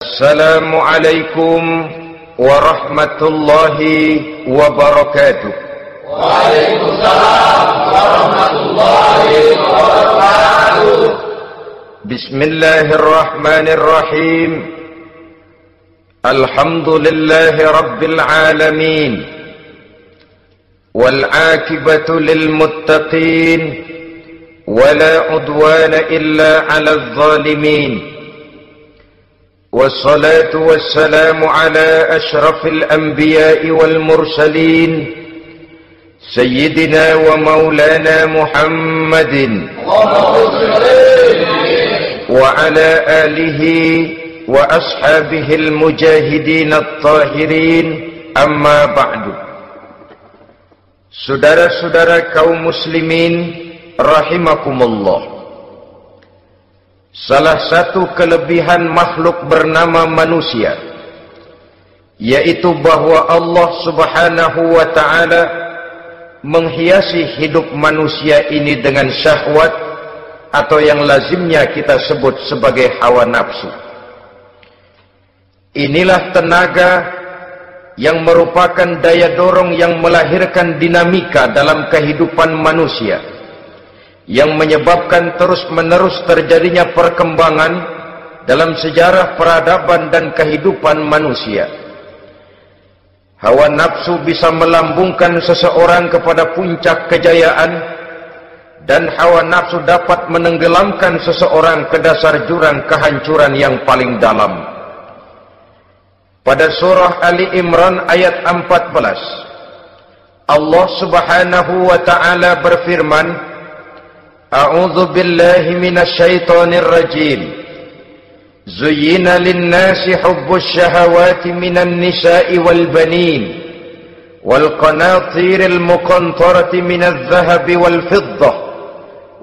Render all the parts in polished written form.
Assalamualaikum warahmatullahi wabarakatuh. Waalaikumsalam warahmatullahi wabarakatuh. Bismillahirrahmanirrahim. Alhamdulillahi rabbil alamin. Wal akibatu lil muttaqin. Wala udwana illa 'alal zalimin. والصلاة والسلام على أشرف الأنبياء والمرسلين سيدنا ومولانا محمد وعلى آله وأصحابه المجاهدين الطاهرين أما بعد. Saudara-saudara kaum muslimin rahimakumullah. Salah satu kelebihan makhluk bernama manusia, yaitu bahwa Allah subhanahu wa ta'ala menghiasi hidup manusia ini dengan syahwat, atau yang lazimnya kita sebut sebagai hawa nafsu. Inilah tenaga yang merupakan daya dorong yang melahirkan dinamika dalam kehidupan manusia, yang menyebabkan terus-menerus terjadinya perkembangan dalam sejarah peradaban dan kehidupan manusia. Hawa nafsu bisa melambungkan seseorang kepada puncak kejayaan, dan hawa nafsu dapat menenggelamkan seseorang ke dasar jurang kehancuran yang paling dalam. Pada surah Ali Imran ayat 14, Allah subhanahu wa ta'ala berfirman, A'udzu billahi minasy syaithanir rajim. Zuyyina lin-nasi hubbus syahawati minan nisa'i wal banin wal qanatiril muqantarati minadh dhahabi wal fiddah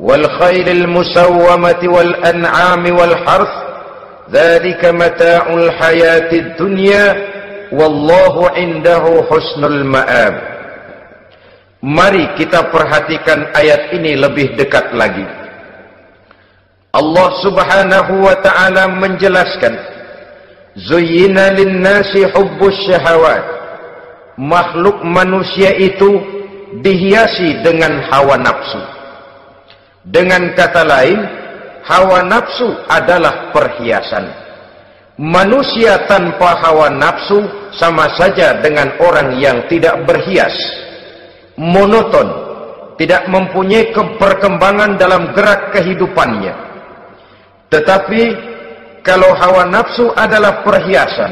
wal khaylil musawwamati wal an'ami wal harth. Dzalika mata'ul hayatid dunya wallahu 'indahu husnul ma'ab. Mari kita perhatikan ayat ini lebih dekat lagi. Allah subhanahu wa ta'ala menjelaskan, Zuyyina linnasi hubbus syahawat. Makhluk manusia itu dihiasi dengan hawa nafsu. Dengan kata lain, hawa nafsu adalah perhiasan. Manusia tanpa hawa nafsu sama saja dengan orang yang tidak berhias, monoton, tidak mempunyai perkembangan dalam gerak kehidupannya. Tetapi kalau hawa nafsu adalah perhiasan,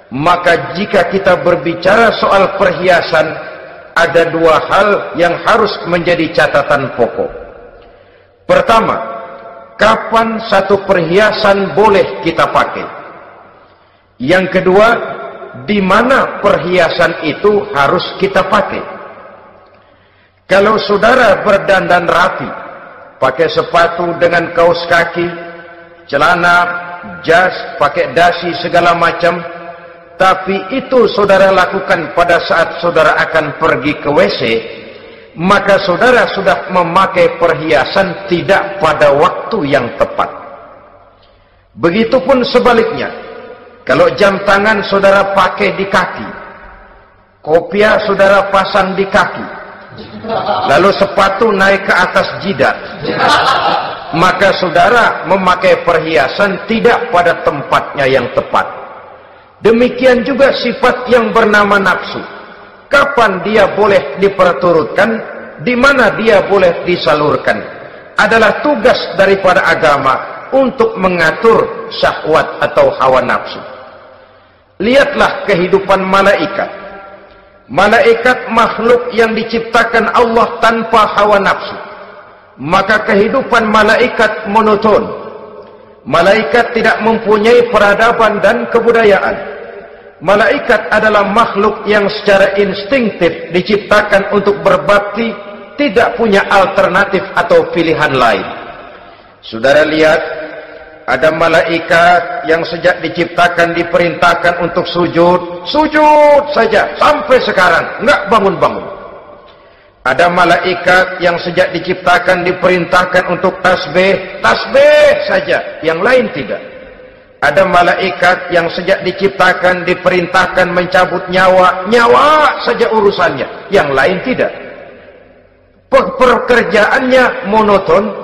maka jika kita berbicara soal perhiasan, ada dua hal yang harus menjadi catatan pokok. Pertama, kapan satu perhiasan boleh kita pakai? Yang kedua, di mana perhiasan itu harus kita pakai? Kalau saudara berdandan rapi, pakai sepatu dengan kaos kaki, celana, jas, pakai dasi segala macam, tapi itu saudara lakukan pada saat saudara akan pergi ke WC, maka saudara sudah memakai perhiasan tidak pada waktu yang tepat. Begitupun sebaliknya, kalau jam tangan saudara pakai di kaki, kopiah saudara pasang di kaki, lalu sepatu naik ke atas jidat, maka saudara memakai perhiasan tidak pada tempatnya yang tepat. Demikian juga sifat yang bernama nafsu. Kapan dia boleh diperturutkan, di mana dia boleh disalurkan, adalah tugas daripada agama untuk mengatur syahwat atau hawa nafsu. Lihatlah kehidupan malaikat. Malaikat makhluk yang diciptakan Allah tanpa hawa nafsu. Maka kehidupan malaikat monoton. Malaikat tidak mempunyai peradaban dan kebudayaan. Malaikat adalah makhluk yang secara instinktif diciptakan untuk berbakti, tidak punya alternatif atau pilihan lain. Saudara lihat, ada malaikat yang sejak diciptakan diperintahkan untuk sujud, sujud saja sampai sekarang enggak bangun-bangun. Ada malaikat yang sejak diciptakan diperintahkan untuk tasbih, tasbih saja, yang lain tidak. Ada malaikat yang sejak diciptakan diperintahkan mencabut nyawa, nyawa saja urusannya, yang lain tidak. Pekerjaannya monoton,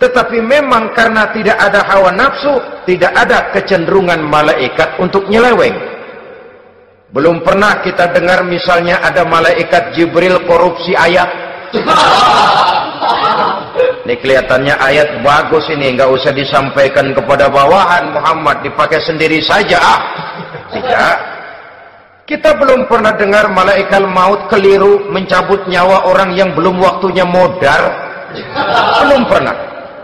tetapi memang karena tidak ada hawa nafsu, tidak ada kecenderungan malaikat untuk nyeleweng. Belum pernah kita dengar misalnya ada malaikat Jibril korupsi ayat. Ini kelihatannya ayat bagus ini, nggak usah disampaikan kepada bawahan Muhammad, dipakai sendiri saja. Tidak. Kita belum pernah dengar malaikat maut keliru mencabut nyawa orang yang belum waktunya modar. Belum pernah.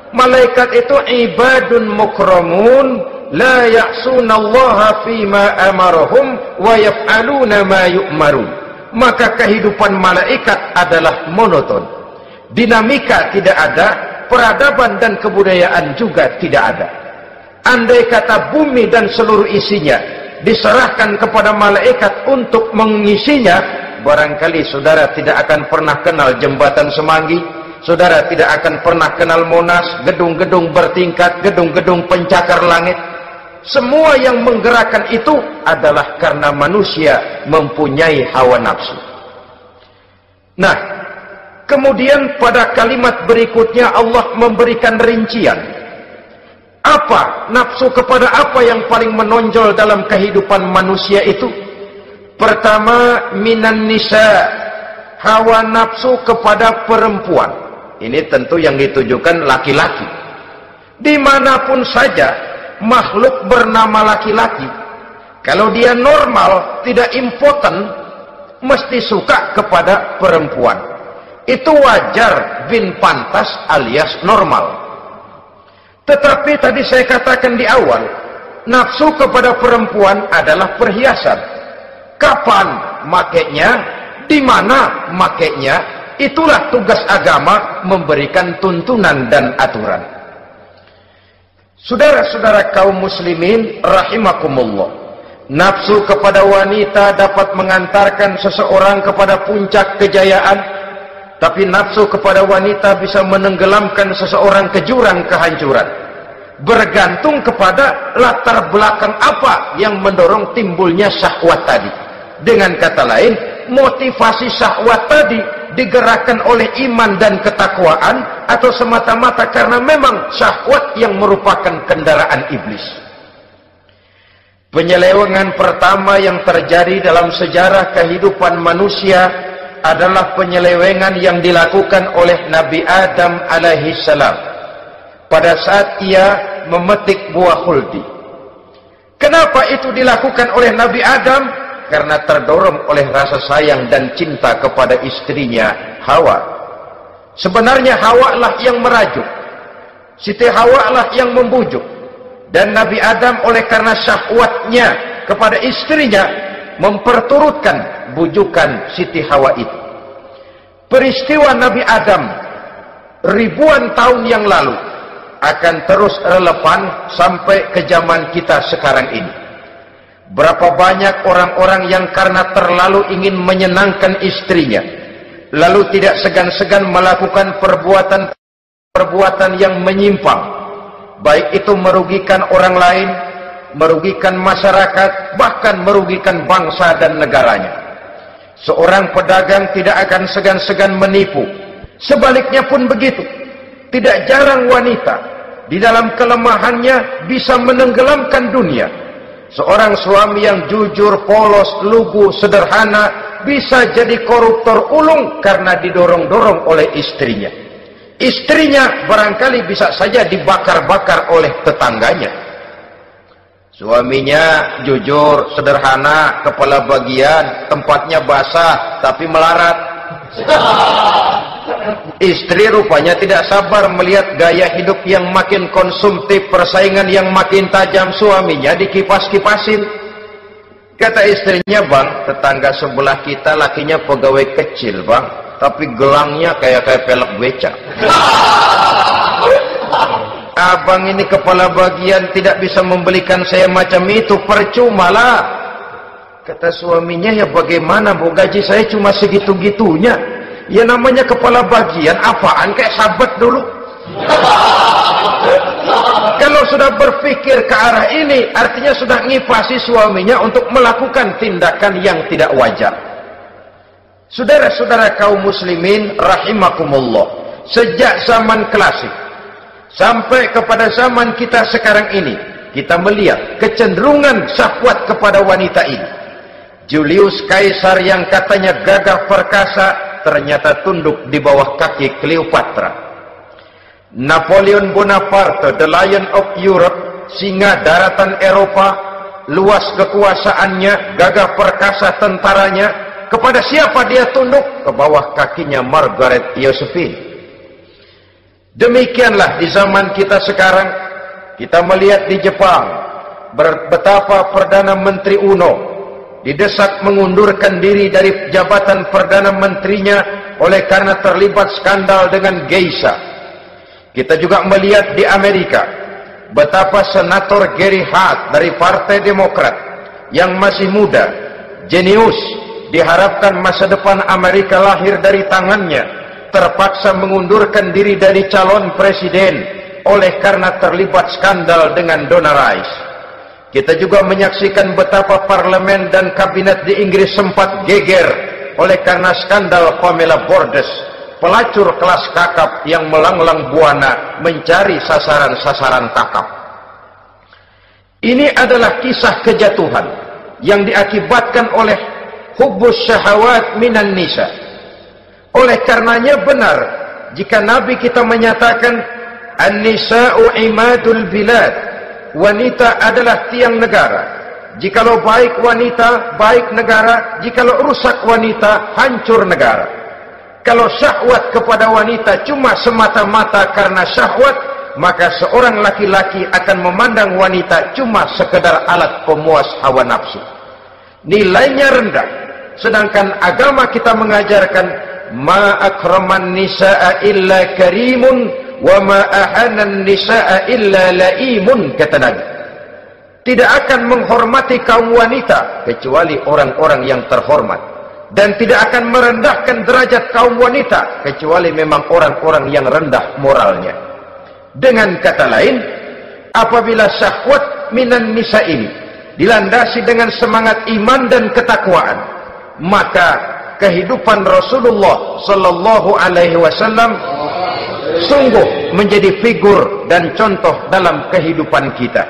Malaikat itu ibadun mukramun, la ya'sunallaha fima amarahum wa yaf'aluna ma yu'marun. Maka kehidupan malaikat adalah monoton. Dinamika tidak ada, peradaban dan kebudayaan juga tidak ada. Andai kata bumi dan seluruh isinya diserahkan kepada malaikat untuk mengisinya, barangkali saudara tidak akan pernah kenal jembatan Semanggi, saudara tidak akan pernah kenal Monas, gedung-gedung bertingkat, gedung-gedung pencakar langit. Semua yang menggerakkan itu adalah karena manusia mempunyai hawa nafsu. Nah, kemudian pada kalimat berikutnya Allah memberikan rincian. Apa nafsu kepada apa yang paling menonjol dalam kehidupan manusia itu? Pertama, minan nisa, hawa nafsu kepada perempuan. Ini tentu yang ditujukan laki-laki. Dimanapun saja makhluk bernama laki-laki, kalau dia normal, tidak impoten, mesti suka kepada perempuan. Itu wajar, bin pantas alias normal. Tetapi tadi saya katakan di awal, nafsu kepada perempuan adalah perhiasan. Kapan makainya, di mana makainya, itulah tugas agama memberikan tuntunan dan aturan. Saudara-saudara kaum muslimin rahimakumullah, nafsu kepada wanita dapat mengantarkan seseorang kepada puncak kejayaan, tapi nafsu kepada wanita bisa menenggelamkan seseorang ke jurang kehancuran. Bergantung kepada latar belakang apa yang mendorong timbulnya syahwat tadi. Dengan kata lain, motivasi syahwat tadi digerakkan oleh iman dan ketakwaan, atau semata-mata karena memang syahwat yang merupakan kendaraan iblis. Penyelewengan pertama yang terjadi dalam sejarah kehidupan manusia adalah penyelewengan yang dilakukan oleh Nabi Adam alaihi salam pada saat ia memetik buah khuldi. Kenapa itu dilakukan oleh Nabi Adam? Karena terdorong oleh rasa sayang dan cinta kepada istrinya Hawa. Sebenarnya Hawa lah yang merajuk, Siti Hawa lah yang membujuk, dan Nabi Adam oleh karena syahwatnya kepada istrinya memperturutkan bujukan Siti Hawa itu. Peristiwa Nabi Adam ribuan tahun yang lalu akan terus relevan sampai ke zaman kita sekarang ini. Berapa banyak orang-orang yang karena terlalu ingin menyenangkan istrinya, lalu tidak segan-segan melakukan perbuatan yang menyimpang, baik itu merugikan orang lain, merugikan masyarakat, bahkan merugikan bangsa dan negaranya. Seorang pedagang tidak akan segan-segan menipu. Sebaliknya pun begitu. Tidak jarang wanita di dalam kelemahannya bisa menenggelamkan dunia. Seorang suami yang jujur, polos, lugu, sederhana bisa jadi koruptor ulung karena didorong-dorong oleh istrinya. Istrinya barangkali bisa saja dibakar-bakar oleh tetangganya. Suaminya jujur, sederhana, kepala bagian, tempatnya basah tapi melarat. Istri rupanya tidak sabar melihat gaya hidup yang makin konsumtif, persaingan yang makin tajam. Suaminya dikipas-kipasin. Kata istrinya, "Bang, tetangga sebelah kita lakinya pegawai kecil, Bang, tapi gelangnya kayak pelek beca. Abang ini kepala bagian tidak bisa membelikan saya macam itu, percumalah." Kata suaminya, "Ya bagaimana, Bu, gaji saya cuma segitu-gitunya. Ya namanya kepala bagian, apaan, kayak sahabat dulu." Kalau sudah berpikir ke arah ini, artinya sudah ngipasi suaminya untuk melakukan tindakan yang tidak wajar. Saudara-saudara kaum muslimin rahimakumullah, sejak zaman klasik sampai kepada zaman kita sekarang ini, kita melihat kecenderungan syahwat kepada wanita ini. Julius Caesar yang katanya gagah perkasa, ternyata tunduk di bawah kaki Cleopatra. Napoleon Bonaparte, the Lion of Europe, singa daratan Eropa, luas kekuasaannya, gagah perkasa tentaranya, kepada siapa dia tunduk? Ke bawah kakinya Margaret Josephine. Demikianlah di zaman kita sekarang, kita melihat di Jepang, betapa Perdana Menteri Uno didesak mengundurkan diri dari jabatan Perdana Menterinya oleh karena terlibat skandal dengan geisha. Kita juga melihat di Amerika, betapa Senator Gary Hart dari Partai Demokrat yang masih muda, jenius, diharapkan masa depan Amerika lahir dari tangannya, terpaksa mengundurkan diri dari calon presiden oleh karena terlibat skandal dengan Donna Rice. Kita juga menyaksikan betapa parlemen dan kabinet di Inggris sempat geger oleh karena skandal Pamela Bordes, pelacur kelas kakap yang melanglang buana mencari sasaran-sasaran kakap. Ini adalah kisah kejatuhan yang diakibatkan oleh hubbus syahawat minan nisa. Oleh karenanya benar jika Nabi kita menyatakan an-nisa'u imadul bilad, wanita adalah tiang negara. Jikalau baik wanita, baik negara. Jikalau rusak wanita, hancur negara. Kalau syahwat kepada wanita cuma semata-mata karena syahwat, maka seorang laki-laki akan memandang wanita cuma sekedar alat pemuas hawa nafsu. Nilainya rendah. Sedangkan agama kita mengajarkan ma akraman nisaa illa karimun wa ma ahanan nisaa illa laimun, kata Nabi. Tidak akan menghormati kaum wanita kecuali orang-orang yang terhormat, dan tidak akan merendahkan derajat kaum wanita kecuali memang orang-orang yang rendah moralnya. Dengan kata lain, apabila syahwat minan nisa ini dilandasi dengan semangat iman dan ketakwaan, maka kehidupan Rasulullah sallallahu alaihi wasallam sungguh menjadi figur dan contoh dalam kehidupan kita.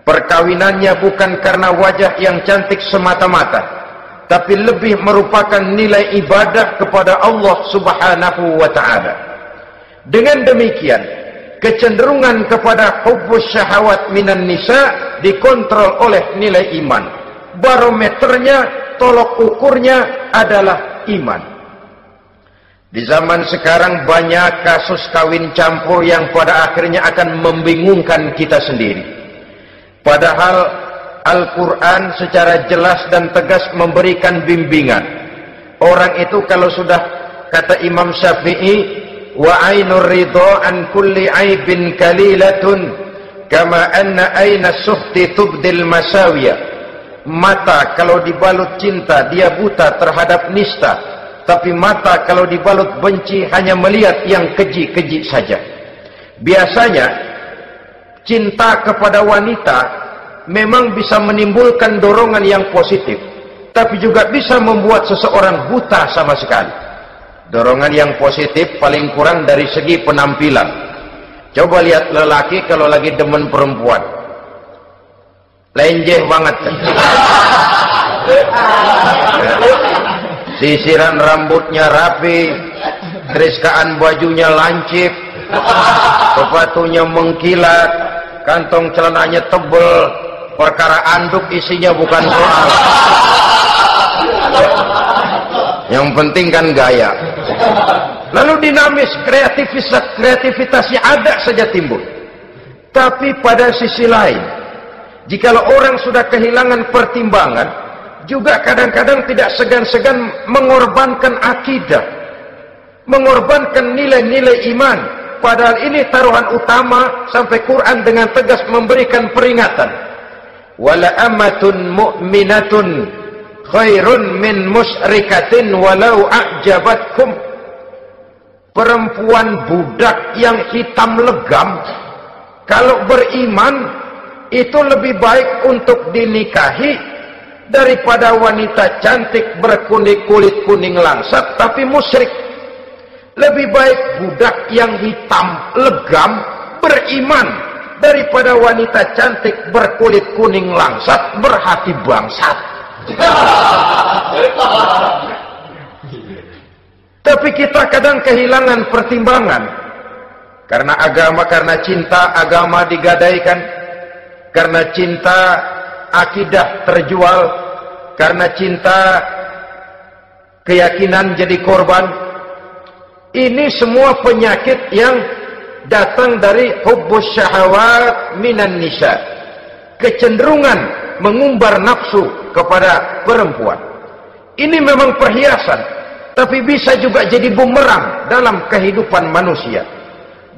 Perkawinannya bukan karena wajah yang cantik semata-mata, tapi lebih merupakan nilai ibadah kepada Allah Subhanahu wa taala. Dengan demikian, kecenderungan kepada hubbus syahawat minan nisa dikontrol oleh nilai iman. Barometernya, tolok ukurnya adalah iman. Di zaman sekarang banyak kasus kawin campur yang pada akhirnya akan membingungkan kita sendiri. Padahal Al-Quran secara jelas dan tegas memberikan bimbingan. Orang itu kalau sudah, kata Imam Syafi'i, wa ainur ridha an kulli aibin kalilatun kama anna aina suhti tubdil masawiya. Mata kalau dibalut cinta dia buta terhadap nista, tapi mata kalau dibalut benci hanya melihat yang keji-keji saja. Biasanya cinta kepada wanita memang bisa menimbulkan dorongan yang positif, tapi juga bisa membuat seseorang buta sama sekali. Dorongan yang positif paling kurang dari segi penampilan. Coba lihat lelaki kalau lagi demen perempuan, lenjeh banget. Sisiran rambutnya rapi, keriskaan bajunya lancip, sepatunya mengkilat, kantong celananya tebel, perkara anduk isinya bukan soal. Yang penting kan gaya. Lalu dinamis, kreativitasnya ada saja timbul. Tapi pada sisi lain, jikalau orang sudah kehilangan pertimbangan, juga kadang-kadang tidak segan-segan mengorbankan akidah, mengorbankan nilai-nilai iman. Padahal ini taruhan utama, sampai Quran dengan tegas memberikan peringatan. Wala amatun mu'minatun khairun min musyrikatin walau a'jabatkum. Perempuan budak yang hitam legam Kalau beriman itu lebih baik untuk dinikahi daripada wanita cantik berkulit kuning langsat tapi musyrik. Lebih baik budak yang hitam legam beriman daripada wanita cantik berkulit kuning langsat berhati bangsat. Tapi kita kadang kehilangan pertimbangan. Karena agama, karena cinta agama digadaikan. Karena cinta akidah terjual. Karena cinta keyakinan jadi korban. Ini semua penyakit yang datang dari hubbus syahawat minan nisa. Kecenderungan mengumbar nafsu kepada perempuan. Ini memang perhiasan. Tapi bisa juga jadi bumerang dalam kehidupan manusia.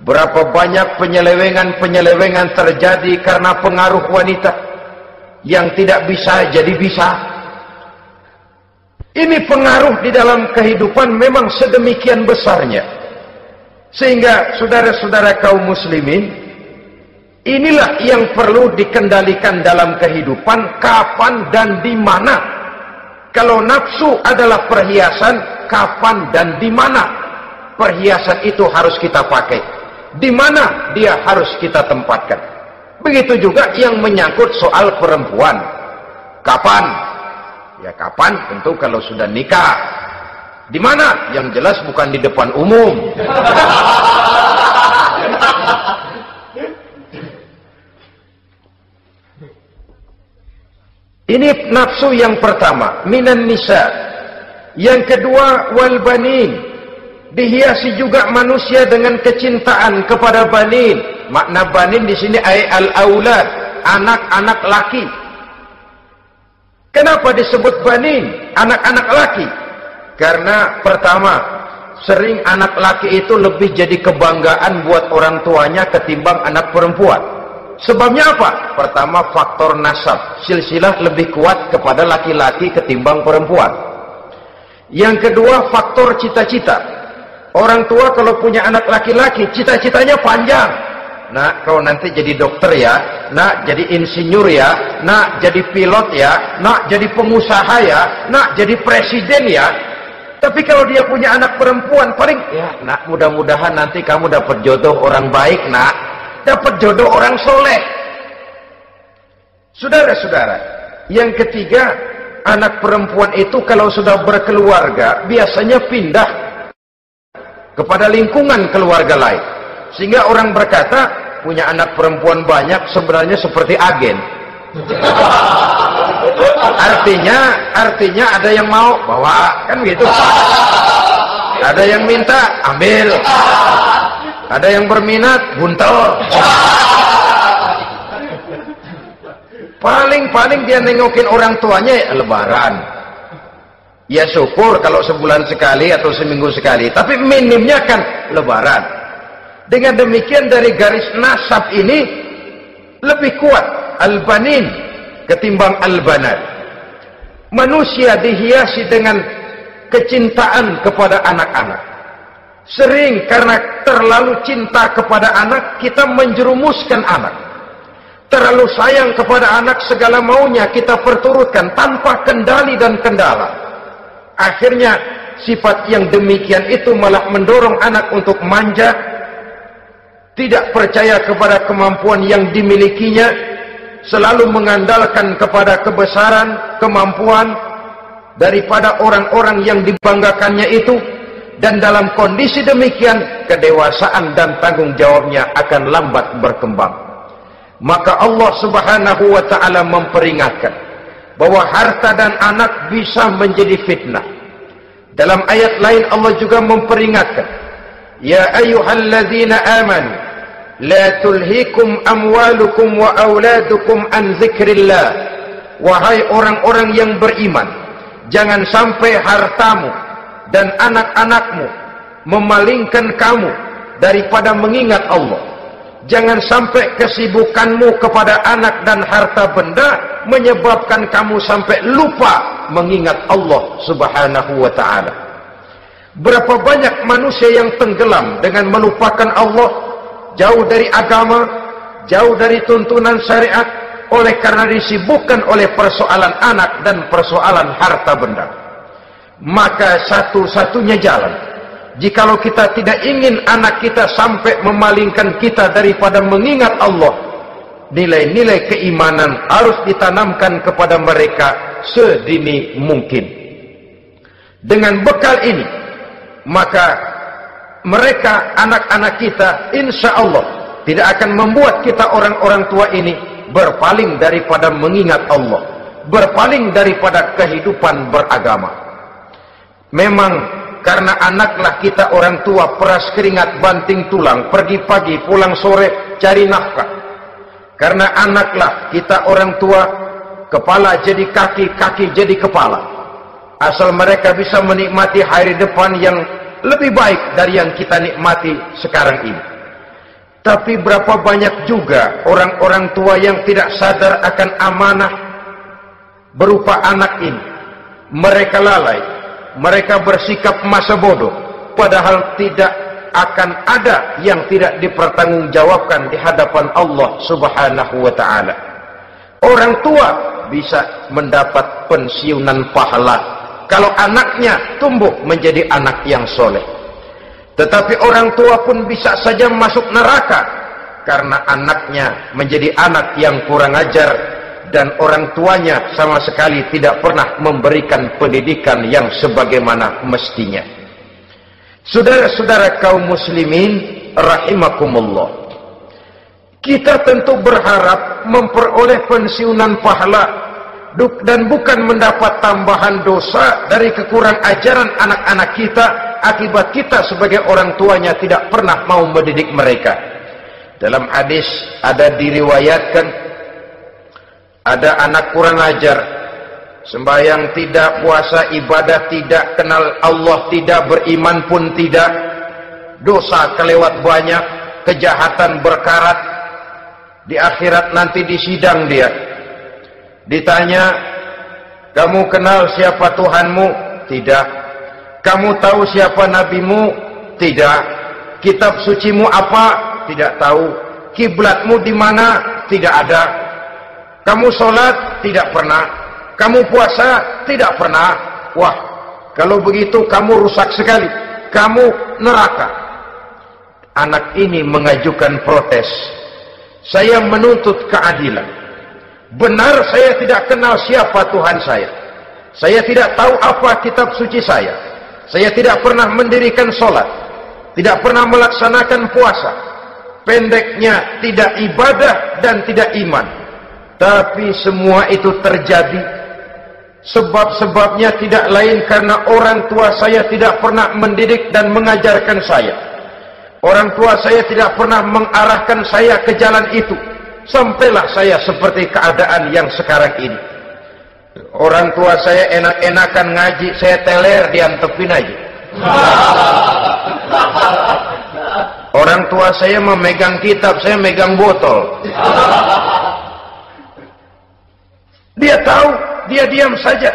Berapa banyak penyelewengan terjadi karena pengaruh wanita. Yang tidak bisa jadi bisa. Ini pengaruh di dalam kehidupan memang sedemikian besarnya. Sehingga saudara-saudara kaum muslimin, inilah yang perlu dikendalikan dalam kehidupan, kapan dan di mana. Kalau nafsu adalah perhiasan, kapan dan di mana perhiasan itu harus kita pakai, di mana dia harus kita tempatkan. Begitu juga yang menyangkut soal perempuan. Kapan? Ya kapan tentu kalau sudah nikah. Di mana? Yang jelas bukan di depan umum. Ini nafsu yang pertama, minan nisa. Yang kedua, wal banin. Dihiasi juga manusia dengan kecintaan kepada banin. Makna banin di sini ay al-aulad, anak-anak laki. Kenapa disebut banin, anak-anak laki? Karena pertama, sering anak laki itu lebih jadi kebanggaan buat orang tuanya ketimbang anak perempuan. Sebabnya apa? Pertama, faktor nasab. Silsilah lebih kuat kepada laki-laki ketimbang perempuan. Yang kedua, faktor cita-cita. Orang tua kalau punya anak laki-laki, cita-citanya panjang. Nak, kau nanti jadi dokter ya. Nak, jadi insinyur ya. Nak, jadi pilot ya. Nak, jadi pengusaha ya. Nak, jadi presiden ya. Tapi kalau dia punya anak perempuan, paling, ya nak, mudah-mudahan nanti kamu dapat jodoh orang baik, nak. Dapat jodoh orang soleh. Saudara-saudara, yang ketiga, anak perempuan itu kalau sudah berkeluarga biasanya pindah kepada lingkungan keluarga lain, sehingga orang berkata punya anak perempuan banyak sebenarnya seperti agen. Artinya ada yang mau bawa, kan gitu. Ada yang minta ambil, ada yang berminat buntel. Paling dia nengokin orang tuanya ya lebaran. Ya syukur kalau sebulan sekali atau seminggu sekali, tapi minimnya kan lebaran. Dengan demikian dari garis nasab ini lebih kuat al-banin ketimbang al-banat. Manusia dihiasi dengan kecintaan kepada anak-anak. Sering karena terlalu cinta kepada anak, kita menjerumuskan anak. Terlalu sayang kepada anak, segala maunya kita perturutkan tanpa kendali dan kendala. Akhirnya sifat yang demikian itu malah mendorong anak untuk manja, tidak percaya kepada kemampuan yang dimilikinya, selalu mengandalkan kepada kebesaran, kemampuan daripada orang-orang yang dibanggakannya itu. Dan dalam kondisi demikian, kedewasaan dan tanggung jawabnya akan lambat berkembang. Maka Allah Subhanahu wa ta'ala memperingatkan bahwa harta dan anak bisa menjadi fitnah. Dalam ayat lain Allah juga memperingatkan, ya ayyuhalladzina amanu la tulhikum amwalukum wa auladukum an dzikrillah. Wahai orang-orang yang beriman, jangan sampai hartamu dan anak-anakmu memalingkan kamu daripada mengingat Allah. Jangan sampai kesibukanmu kepada anak dan harta benda menyebabkan kamu sampai lupa mengingat Allah Subhanahu wa ta'ala. Berapa banyak manusia yang tenggelam dengan melupakan Allah, jauh dari agama, jauh dari tuntunan syariat, oleh karena disibukkan oleh persoalan anak dan persoalan harta benda. Maka satu-satunya jalan, jikalau kita tidak ingin anak kita sampai memalingkan kita daripada mengingat Allah, nilai-nilai keimanan harus ditanamkan kepada mereka sedini mungkin. Dengan bekal ini, maka mereka, anak-anak kita, insya Allah tidak akan membuat kita orang-orang tua ini berpaling daripada mengingat Allah, berpaling daripada kehidupan beragama. Memang karena anaklah kita orang tua peras keringat banting tulang, pergi pagi pulang sore cari nafkah. Karena anaklah kita orang tua, kepala jadi kaki, kaki jadi kepala. Asal mereka bisa menikmati hari depan yang lebih baik dari yang kita nikmati sekarang ini. Tapi berapa banyak juga orang-orang tua yang tidak sadar akan amanah berupa anak ini. Mereka lalai, mereka bersikap masa bodoh, padahal tidak akan ada yang tidak dipertanggungjawabkan di hadapan Allah Subhanahu wa ta'ala. Orang tua bisa mendapat pensiunan pahala kalau anaknya tumbuh menjadi anak yang soleh. Tetapi orang tua pun bisa saja masuk neraka karena anaknya menjadi anak yang kurang ajar dan orang tuanya sama sekali tidak pernah memberikan pendidikan yang sebagaimana mestinya. Saudara-saudara kaum muslimin rahimakumullah, kita tentu berharap memperoleh pensiunan pahala dan bukan mendapat tambahan dosa dari kekurang ajaran anak-anak kita akibat kita sebagai orang tuanya tidak pernah mau mendidik mereka. Dalam hadis ada diriwayatkan, ada anak kurang ajar, sembahyang tidak, puasa ibadah tidak, kenal Allah tidak, beriman pun tidak, dosa kelewat banyak, kejahatan berkarat. Di akhirat nanti disidang dia, ditanya, kamu kenal siapa Tuhanmu? Tidak. Kamu tahu siapa nabimu? Tidak. Kitab sucimu apa? Tidak tahu. Kiblatmu di mana? Tidak ada. Kamu sholat? Tidak pernah. Kamu puasa? Tidak pernah. Wah, kalau begitu kamu rusak sekali. Kamu neraka. Anak ini mengajukan protes. Saya menuntut keadilan. Benar saya tidak kenal siapa Tuhan saya. Saya tidak tahu apa kitab suci saya. Saya tidak pernah mendirikan sholat. Tidak pernah melaksanakan puasa. Pendeknya tidak ibadah dan tidak iman. Tapi semua itu terjadi. Sebab-sebabnya tidak lain karena orang tua saya tidak pernah mendidik dan mengajarkan saya. Orang tua saya tidak pernah mengarahkan saya ke jalan itu. Sampailah saya seperti keadaan yang sekarang ini. Orang tua saya enak-enakan ngaji, saya teler diantepin aja. Orang tua saya memegang kitab, saya megang botol. Dia tahu, dia diam saja.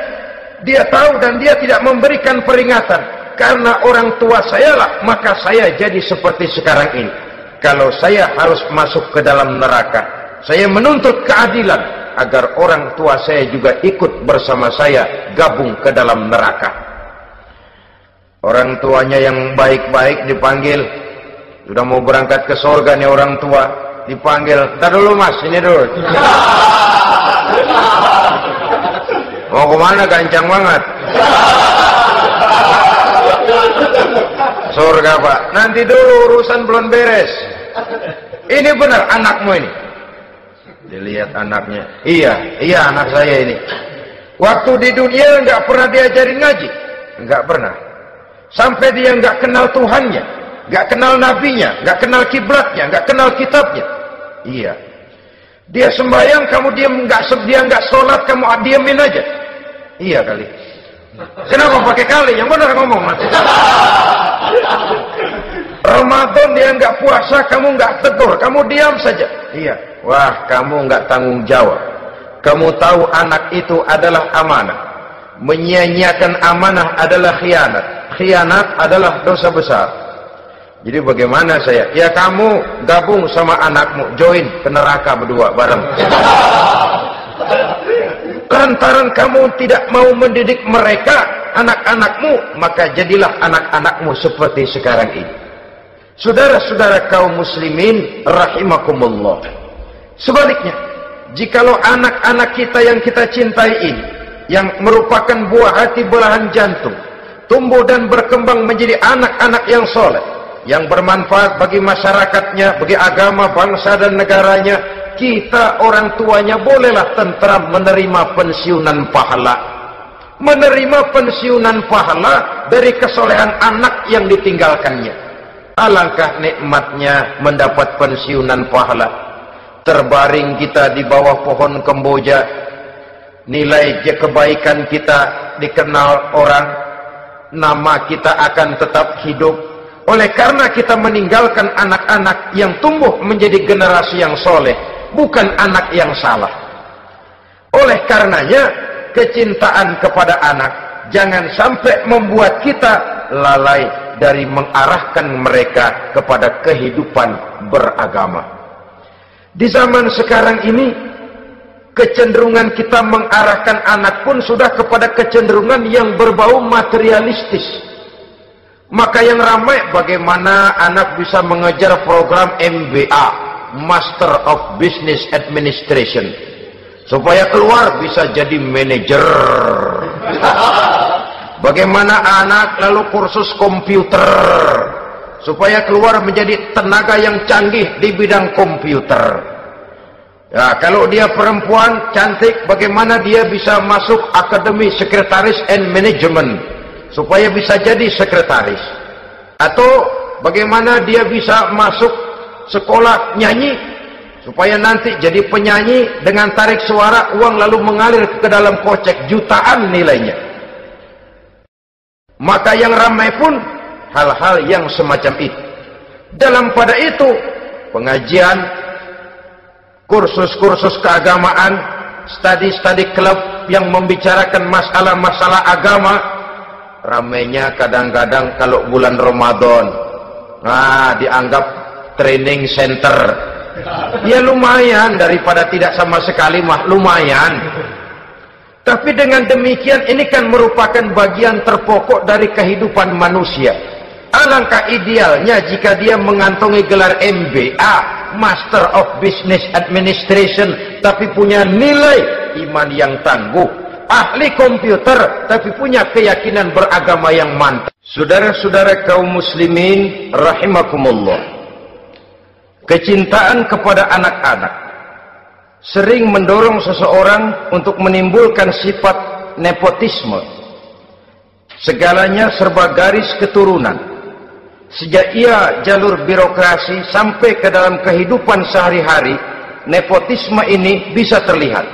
Dia tahu dan dia tidak memberikan peringatan. Karena orang tua saya lah, maka saya jadi seperti sekarang ini. Kalau saya harus masuk ke dalam neraka, saya menuntut keadilan agar orang tua saya juga ikut bersama saya gabung ke dalam neraka. Orang tuanya yang baik-baik dipanggil, sudah mau berangkat ke surga nih orang tua, dipanggil, "Entar dulu Mas, ini dulu." Mau kemana, gancang banget? Surga Pak, nanti dulu urusan belum beres. Ini benar anakmu ini. Dilihat anaknya, iya anak saya ini. Waktu di dunia nggak pernah diajarin ngaji, nggak pernah. Sampai dia nggak kenal Tuhannya, nggak kenal nabinya, nggak kenal kiblatnya, nggak kenal kitabnya. Iya. Dia sembahyang, kamu diam, dia nggak sholat, kamu diamin aja. Iya kali. Kenapa pakai kali? Yang benar ngomong Mas. Ramadan dia nggak puasa, kamu nggak tegur, kamu diam saja. Iya. Wah, kamu nggak tanggung jawab. Kamu tahu anak itu adalah amanah. Menyia-nyiakan amanah adalah khianat. Khianat adalah dosa besar. Jadi bagaimana saya? Ya kamu gabung sama anakmu, join ke neraka berdua bareng. Lantaran kamu tidak mau mendidik mereka, anak-anakmu, maka jadilah anak-anakmu seperti sekarang ini. Saudara-saudara kaum muslimin rahimakumullah. Sebaliknya, jikalau anak-anak kita yang kita cintai ini, yang merupakan buah hati belahan jantung, tumbuh dan berkembang menjadi anak-anak yang soleh, yang bermanfaat bagi masyarakatnya, bagi agama, bangsa dan negaranya, kita orang tuanya bolehlah tentram menerima pensiunan pahala. Menerima pensiunan pahala dari kesolehan anak yang ditinggalkannya. Alangkah nikmatnya mendapat pensiunan pahala. Terbaring kita di bawah pohon kemboja, nilai kebaikan kita dikenal orang, nama kita akan tetap hidup. Oleh karena kita meninggalkan anak-anak yang tumbuh menjadi generasi yang soleh, bukan anak yang salah. Oleh karenanya, kecintaan kepada anak jangan sampai membuat kita lalai dari mengarahkan mereka kepada kehidupan beragama. Di zaman sekarang ini, kecenderungan kita mengarahkan anak pun sudah kepada kecenderungan yang berbau materialistis. Maka yang ramai bagaimana anak bisa mengejar program MBA, Master of Business Administration, supaya keluar bisa jadi manajer. Bagaimana anak lalu kursus komputer, supaya keluar menjadi tenaga yang canggih di bidang komputer. Ya, kalau dia perempuan cantik, bagaimana dia bisa masuk Akademi Sekretaris and Management, supaya bisa jadi sekretaris. Atau bagaimana dia bisa masuk sekolah nyanyi, supaya nanti jadi penyanyi dengan tarik suara, uang lalu mengalir ke dalam kocek jutaan nilainya. Maka yang ramai pun hal-hal yang semacam itu. Dalam pada itu, pengajian, kursus-kursus keagamaan, study club yang membicarakan masalah-masalah agama, ramainya kadang-kadang kalau bulan Ramadan, dianggap training center. Ya lumayan, daripada tidak sama sekali mah lumayan. Tapi dengan demikian ini kan merupakan bagian terpokok dari kehidupan manusia. Alangkah idealnya jika dia mengantongi gelar MBA, Master of Business Administration, tapi punya nilai iman yang tangguh, ahli komputer, tapi punya keyakinan beragama yang mantap. Saudara-saudara kaum muslimin rahimakumullah, kecintaan kepada anak-anak sering mendorong seseorang untuk menimbulkan sifat nepotisme. Segalanya serba garis keturunan. Sejak ia jalur birokrasi sampai ke dalam kehidupan sehari-hari, nepotisme ini bisa terlihat.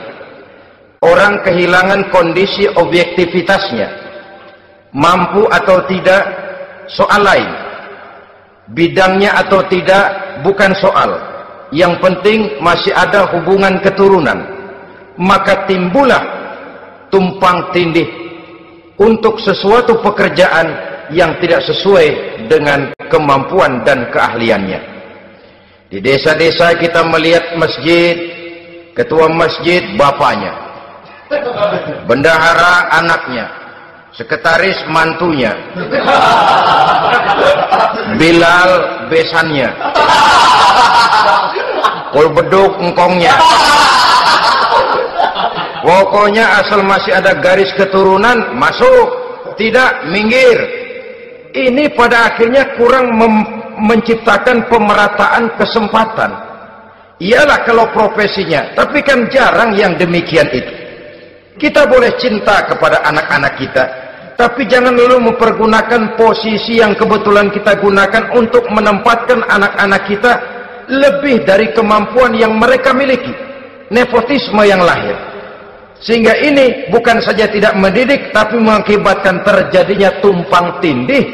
Orang kehilangan kondisi objektivitasnya. Mampu atau tidak, soal lain. Bidangnya atau tidak, bukan soal. Yang penting masih ada hubungan keturunan. Maka timbullah tumpang tindih untuk sesuatu pekerjaan yang tidak sesuai dengan kemampuan dan keahliannya. Di desa-desa kita melihat masjid, ketua masjid bapaknya, bendahara anaknya, sekretaris mantunya, Bilal besannya, Kulbeduk engkongnya. Pokoknya asal masih ada garis keturunan, masuk, tidak minggir. Ini pada akhirnya kurang menciptakan pemerataan kesempatan. Iyalah kalau profesinya, tapi kan jarang yang demikian itu. Kita boleh cinta kepada anak-anak kita, tapi jangan lalu mempergunakan posisi yang kebetulan kita gunakan untuk menempatkan anak-anak kita lebih dari kemampuan yang mereka miliki. Nepotisme yang lahir. Sehingga ini bukan saja tidak mendidik, tapi mengakibatkan terjadinya tumpang tindih.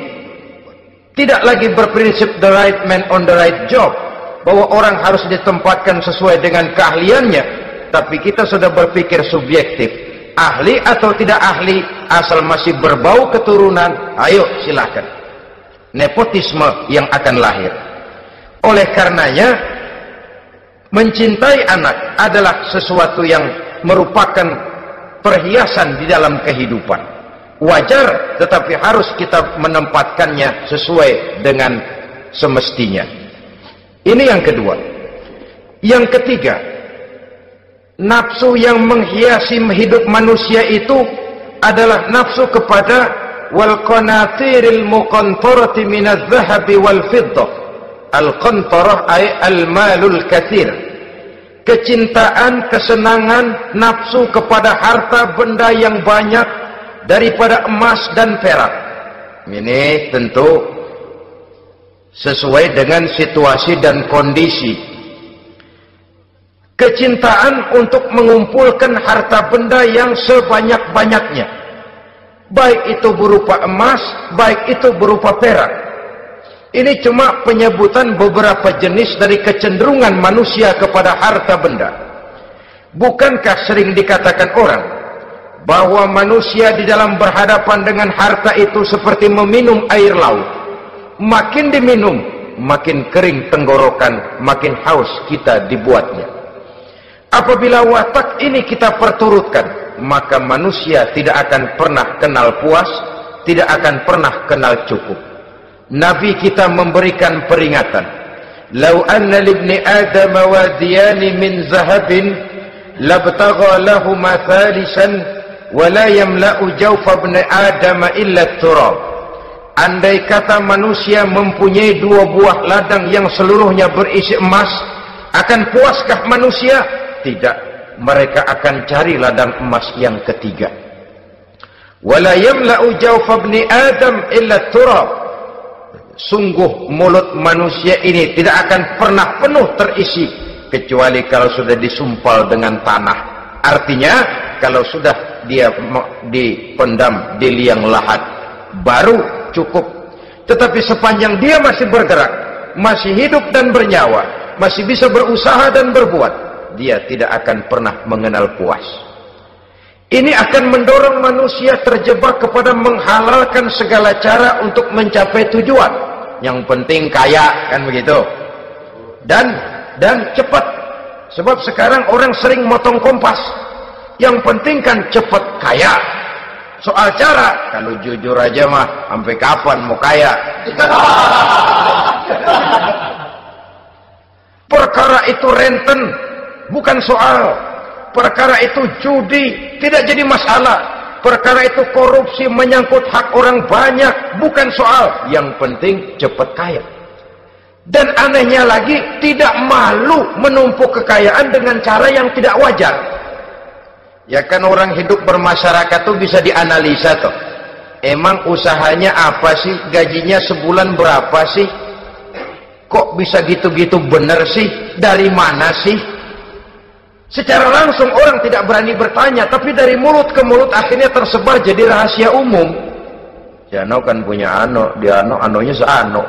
Tidak lagi berprinsip the right man on the right job, bahwa orang harus ditempatkan sesuai dengan keahliannya, tapi kita sudah berpikir subjektif. Ahli atau tidak ahli, asal masih berbau keturunan, ayo silakan. nepotisme yang akan lahir. Oleh karenanya, mencintai anak adalah sesuatu yang merupakan perhiasan di dalam kehidupan. Wajar, tetapi harus kita menempatkannya sesuai dengan semestinya. Ini yang kedua. Yang ketiga, nafsu yang menghiasi hidup manusia itu adalah nafsu kepada wal qanatiril muqantarati minadz zahabi wal fiddah. Al qantarah ay al malul katsir. Kecintaan, kesenangan, nafsu kepada harta benda yang banyak daripada emas dan perak. Ini tentu sesuai dengan situasi dan kondisi. Kecintaan untuk mengumpulkan harta benda yang sebanyak-banyaknya, baik itu berupa emas, baik itu berupa perak. Ini cuma penyebutan beberapa jenis dari kecenderungan manusia kepada harta benda. Bukankah sering dikatakan orang bahwa manusia di dalam berhadapan dengan harta itu seperti meminum air laut. Makin diminum, makin kering tenggorokan, makin haus kita dibuatnya. Apabila watak ini kita perturutkan, maka manusia tidak akan pernah kenal puas, tidak akan pernah kenal cukup. Nabi kita memberikan peringatan, "Lau anna libni Adam wadiyani min zahabin labtagha lahuma thalisan wa la yamla'u jawfa ibni Adam illa turab." Andai kata manusia mempunyai dua buah ladang yang seluruhnya berisi emas, akan puaskah manusia? Tidak, mereka akan cari ladang emas yang ketiga. Wala yamla'u jawfa ibni Adam illa turab. Sungguh mulut manusia ini tidak akan pernah penuh terisi kecuali kalau sudah disumpal dengan tanah. Artinya kalau sudah dia dipendam di liang lahat baru cukup. Tetapi sepanjang dia masih bergerak, masih hidup dan bernyawa, masih bisa berusaha dan berbuat, dia tidak akan pernah mengenal puas. Ini akan mendorong manusia terjebak kepada menghalalkan segala cara untuk mencapai tujuan. Yang penting kaya, kan begitu. Dan cepat. Sebab sekarang orang sering motong kompas. Yang penting kan cepat kaya. Soal cara, kalau jujur aja mah, sampai kapan mau kaya? Perkara itu renten, bukan soal. Perkara itu judi, tidak jadi masalah. Perkara itu korupsi menyangkut hak orang banyak, bukan soal. Yang penting cepat kaya. Dan anehnya lagi, tidak malu menumpuk kekayaan dengan cara yang tidak wajar. Ya kan orang hidup bermasyarakat tuh bisa dianalisa tuh. Emang usahanya apa sih? Gajinya sebulan berapa sih? Kok bisa gitu-gitu bener sih? Dari mana sih? Secara langsung orang tidak berani bertanya, tapi dari mulut ke mulut akhirnya tersebar jadi rahasia umum. Si Ano kan punya Ano, dia Anonya seano.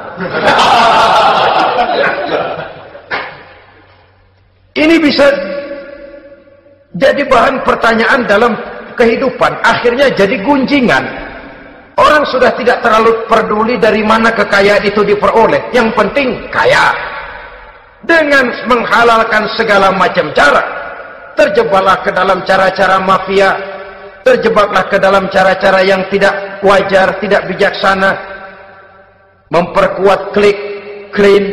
Ini bisa jadi bahan pertanyaan dalam kehidupan, akhirnya jadi gunjingan. Orang sudah tidak terlalu peduli dari mana kekayaan itu diperoleh, yang penting kaya. Dengan menghalalkan segala macam cara, terjebaklah ke dalam cara-cara mafia, terjebaklah ke dalam cara-cara yang tidak wajar, tidak bijaksana, memperkuat klik, clean,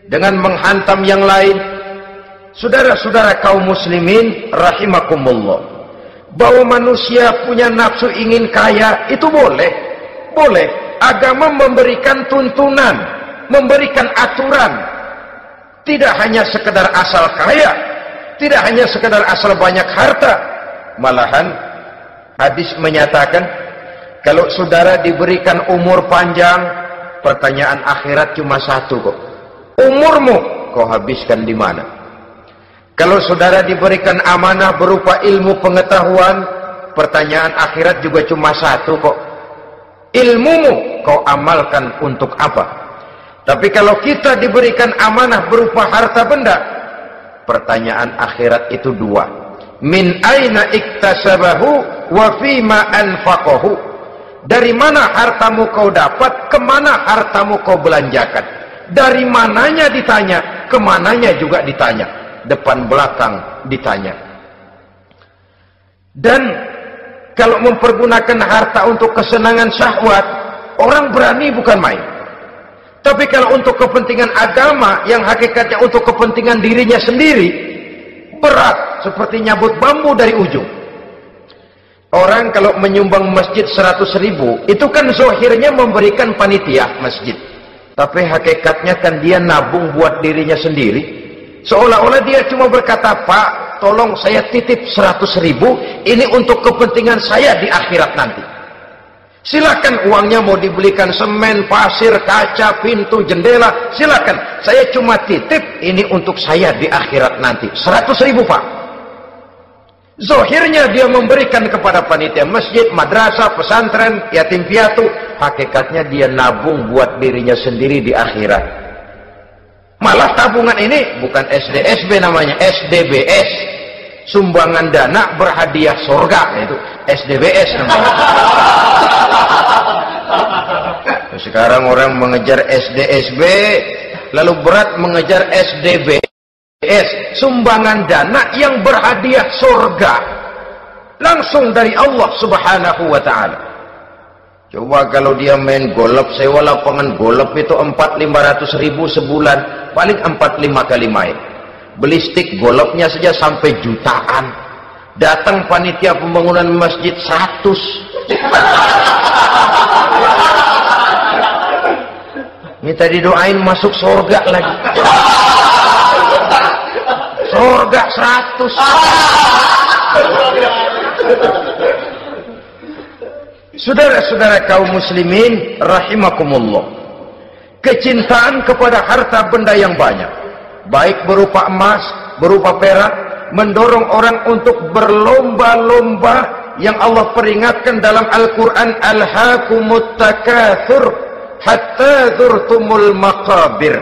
dengan menghantam yang lain. Saudara-saudara kaum muslimin rahimakumullah, bahwa manusia punya nafsu ingin kaya itu boleh. Boleh. Agama memberikan tuntunan, memberikan aturan. Tidak hanya sekedar asal kaya, tidak hanya sekedar asal banyak harta. Malahan hadis menyatakan, kalau saudara diberikan umur panjang, pertanyaan akhirat cuma satu kok. Umurmu kau habiskan di mana? Kalau saudara diberikan amanah berupa ilmu pengetahuan, pertanyaan akhirat juga cuma satu kok. Ilmumu kau amalkan untuk apa? Tapi kalau kita diberikan amanah berupa harta benda, pertanyaan akhirat itu dua. Min aina iktasabahu wa fima anfaqahu. Dari mana hartamu kau dapat, kemana hartamu kau belanjakan. Dari mananya ditanya, kemananya juga ditanya. Depan belakang ditanya. Dan kalau mempergunakan harta untuk kesenangan syahwat, orang berani bukan main. Tapi kalau untuk kepentingan agama, yang hakikatnya untuk kepentingan dirinya sendiri, berat, seperti nyabut bambu dari ujung. Orang kalau menyumbang masjid 100.000, itu kan zahirnya memberikan panitia masjid. Tapi hakikatnya kan dia nabung buat dirinya sendiri. Seolah-olah dia cuma berkata, Pak, tolong saya titip 100.000, ini untuk kepentingan saya di akhirat nanti. Silakan uangnya mau dibelikan semen, pasir, kaca, pintu, jendela, silakan. Saya cuma titip, ini untuk saya di akhirat nanti. 100.000 Pak. Zahirnya dia memberikan kepada panitia masjid, madrasah, pesantren, yatim piatu. Hakikatnya dia nabung buat dirinya sendiri di akhirat. Malah tabungan ini bukan SDSB namanya, SDBS. Sumbangan dana berhadiah surga, itu SDBS namanya. Sekarang orang mengejar SDSB, lalu berat mengejar SDBS, sumbangan dana yang berhadiah surga langsung dari Allah Subhanahu wa ta'ala. Coba kalau dia main golf, sewa lapangan golf itu 400-500 ribu sebulan, paling 4-5 kali main. Beli stick golfnya saja sampai jutaan. Datang panitia pembangunan masjid 100. Minta didoain masuk surga lagi. Surga 100. Saudara-saudara kaum muslimin rahimakumullah, kecintaan kepada harta benda yang banyak, baik berupa emas, berupa perak, mendorong orang untuk berlomba-lomba yang Allah peringatkan dalam Al-Quran, alhaakumut takatsur hatta zurtumul maqabir.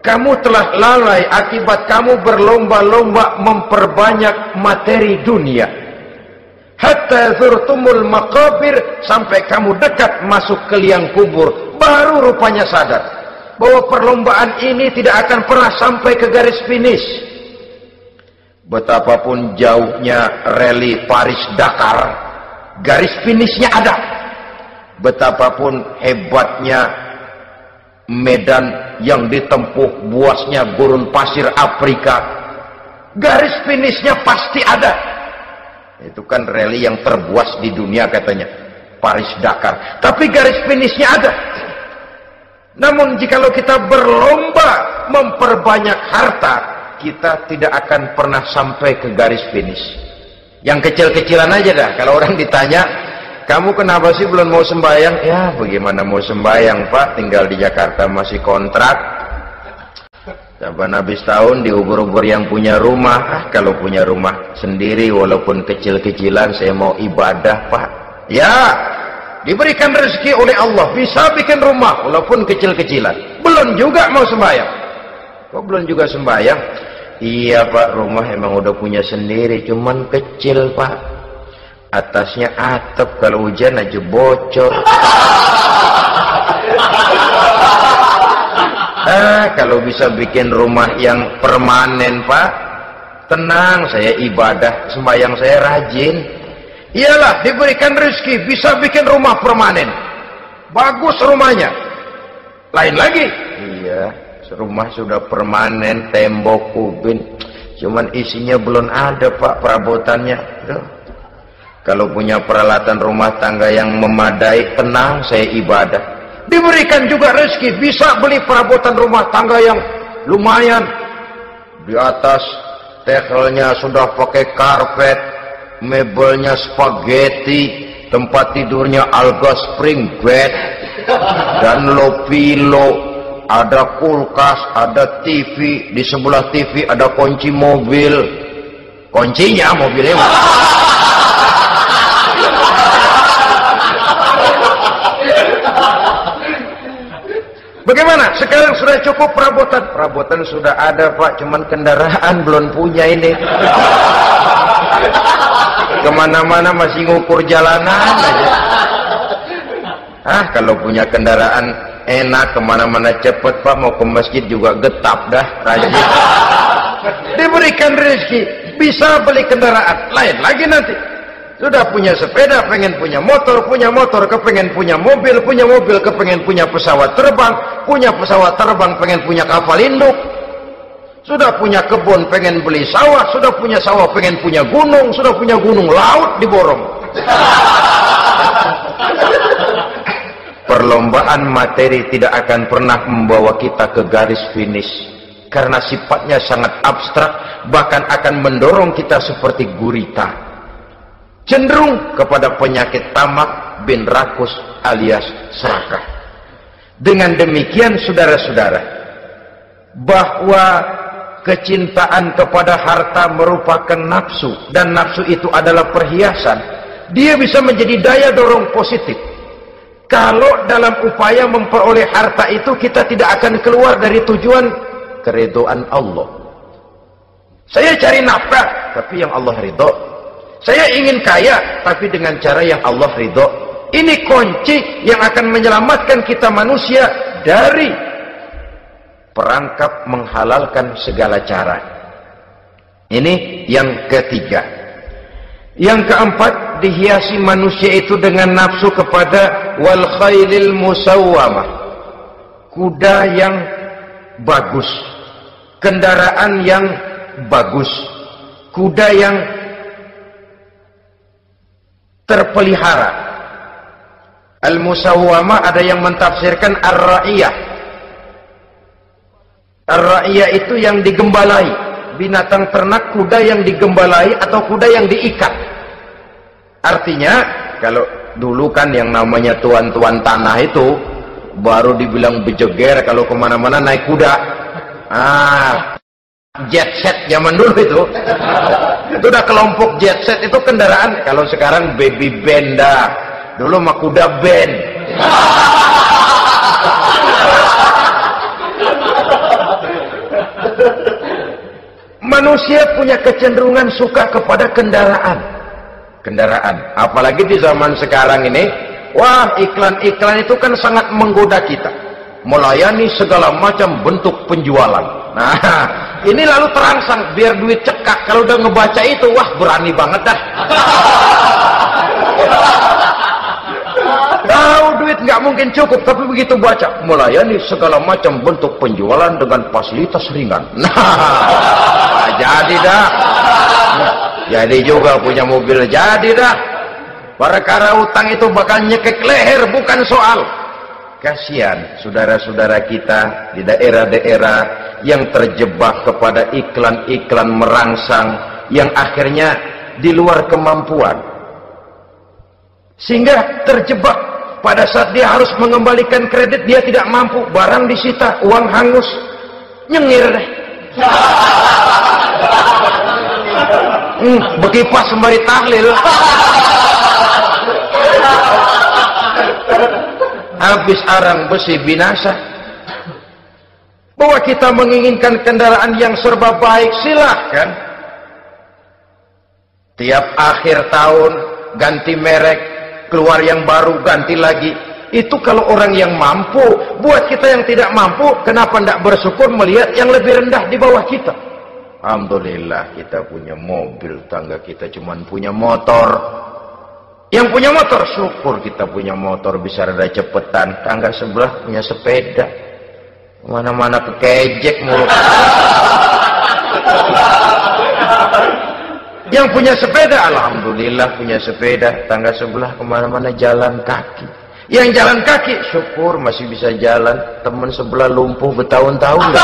Kamu telah lalai akibat kamu berlomba-lomba memperbanyak materi dunia. Hatta zurtumul maqabir, sampai kamu dekat masuk ke liang kubur, baru rupanya sadar bahwa perlombaan ini tidak akan pernah sampai ke garis finish. Betapapun jauhnya rally Paris-Dakar, garis finishnya ada. Betapapun hebatnya medan yang ditempuh, buasnya gurun pasir Afrika, garis finishnya pasti ada. Itu kan rally yang terbuas di dunia katanya, Paris-Dakar. Tapi garis finishnya ada. Namun jikalau kita berlomba memperbanyak harta, kita tidak akan pernah sampai ke garis finish. Yang kecil-kecilan aja dah. Kalau orang ditanya, kamu kenapa sih belum mau sembahyang? Ya bagaimana mau sembahyang Pak, tinggal di Jakarta masih kontrak. Kapan habis tahun diubur-ubur yang punya rumah. Kalau punya rumah sendiri walaupun kecil-kecilan, saya mau ibadah Pak. Ya, diberikan rezeki oleh Allah, bisa bikin rumah walaupun kecil-kecilan. Belum juga mau sembahyang. Kok belum juga sembahyang? Iya Pak, rumah emang udah punya sendiri, cuman kecil Pak. Atasnya atap, kalau hujan aja bocor. Kalau bisa bikin rumah yang permanen Pak, tenang, saya ibadah, sembahyang saya rajin. Iyalah, diberikan rezeki, bisa bikin rumah permanen. Bagus rumahnya. Lain lagi. Iya, rumah sudah permanen, tembok, kubin, cuman isinya belum ada Pak, perabotannya. Kalau punya peralatan rumah tangga yang memadai, tenang, saya ibadah. Diberikan juga rezeki, bisa beli perabotan rumah tangga yang lumayan. Di atas tekelnya sudah pakai karpet, mebelnya spaghetti, tempat tidurnya alga spring bed, dan low pillow, ada kulkas, ada TV, di sebelah TV ada kunci mobil. Kuncinya mobilnya. Bagaimana? Sekarang sudah cukup perabotan? Perabotan sudah ada Pak, cuman kendaraan belum punya ini. Kemana-mana masih ngukur jalanan aja. Kalau punya kendaraan enak, kemana-mana cepet Pak, mau ke masjid juga getap dah, rajin. Diberikan rezeki, bisa beli kendaraan, lain lagi nanti. Sudah punya sepeda, pengen punya motor, kepengen punya mobil, kepengen punya pesawat terbang, pengen punya kapal induk. Sudah punya kebun, pengen beli sawah, sudah punya sawah, pengen punya gunung, sudah punya gunung, laut diborong. Perlombaan materi tidak akan pernah membawa kita ke garis finish, karena sifatnya sangat abstrak, bahkan akan mendorong kita seperti gurita, cenderung kepada penyakit tamak bin rakus alias serakah. Dengan demikian saudara-saudara, bahwa kecintaan kepada harta merupakan nafsu, dan nafsu itu adalah perhiasan, dia bisa menjadi daya dorong positif. Kalau dalam upaya memperoleh harta itu kita tidak akan keluar dari tujuan keridhaan Allah. Saya cari nafkah, tapi yang Allah ridho. Saya ingin kaya, tapi dengan cara yang Allah ridho. Ini kunci yang akan menyelamatkan kita manusia dari perangkap menghalalkan segala cara. Ini yang ketiga. Yang keempat, dihiasi manusia itu dengan nafsu kepada wal khailil musawwamah, kuda yang bagus, kendaraan yang bagus, kuda yang terpelihara. Al-musawwamah ada yang mentafsirkan ar-ra'iyah. Ar-ra'iyah itu yang digembalai, binatang ternak, kuda yang digembalai atau kuda yang diikat. Artinya, kalau dulu kan yang namanya tuan-tuan tanah itu baru dibilang bejeger kalau kemana-mana naik kuda. Jet set zaman dulu itu udah kelompok jet set itu kendaraan. Kalau sekarang baby benda, dulu mah kuda band. Manusia punya kecenderungan suka kepada kendaraan, apalagi di zaman sekarang ini. Wah, iklan-iklan itu kan sangat menggoda kita, melayani segala macam bentuk penjualan. Nah, ini lalu terangsang biar duit cekak. Kalau udah ngebaca itu, wah berani banget dah. Tahu duit nggak mungkin cukup, tapi begitu baca melayani segala macam bentuk penjualan dengan fasilitas ringan. Nah, jadi dah. Jadi juga punya mobil, jadi dah. Perkara utang itu bakal nyekek leher, bukan soal. Kasihan saudara-saudara kita di daerah-daerah yang terjebak kepada iklan-iklan merangsang yang akhirnya di luar kemampuan, sehingga terjebak pada saat dia harus mengembalikan kredit, dia tidak mampu, barang disita, uang hangus, nyengir deh. Bekipas sembari tahlil. Habis arang besi binasa. Bahwa kita menginginkan kendaraan yang serba baik, silahkan. Tiap akhir tahun ganti merek, keluar yang baru, ganti lagi. Itu kalau orang yang mampu. Buat kita yang tidak mampu, kenapa tidak bersyukur melihat yang lebih rendah di bawah kita? Alhamdulillah kita punya mobil, tangga kita cuman punya motor. Yang punya motor, syukur kita punya motor, bisa rada cepetan. Tangga sebelah punya sepeda, mana-mana kekejek mulu. Yang punya sepeda, alhamdulillah punya sepeda. Tangga sebelah kemana-mana jalan kaki. Yang jalan kaki, syukur masih bisa jalan. Teman sebelah lumpuh bertahun-tahun.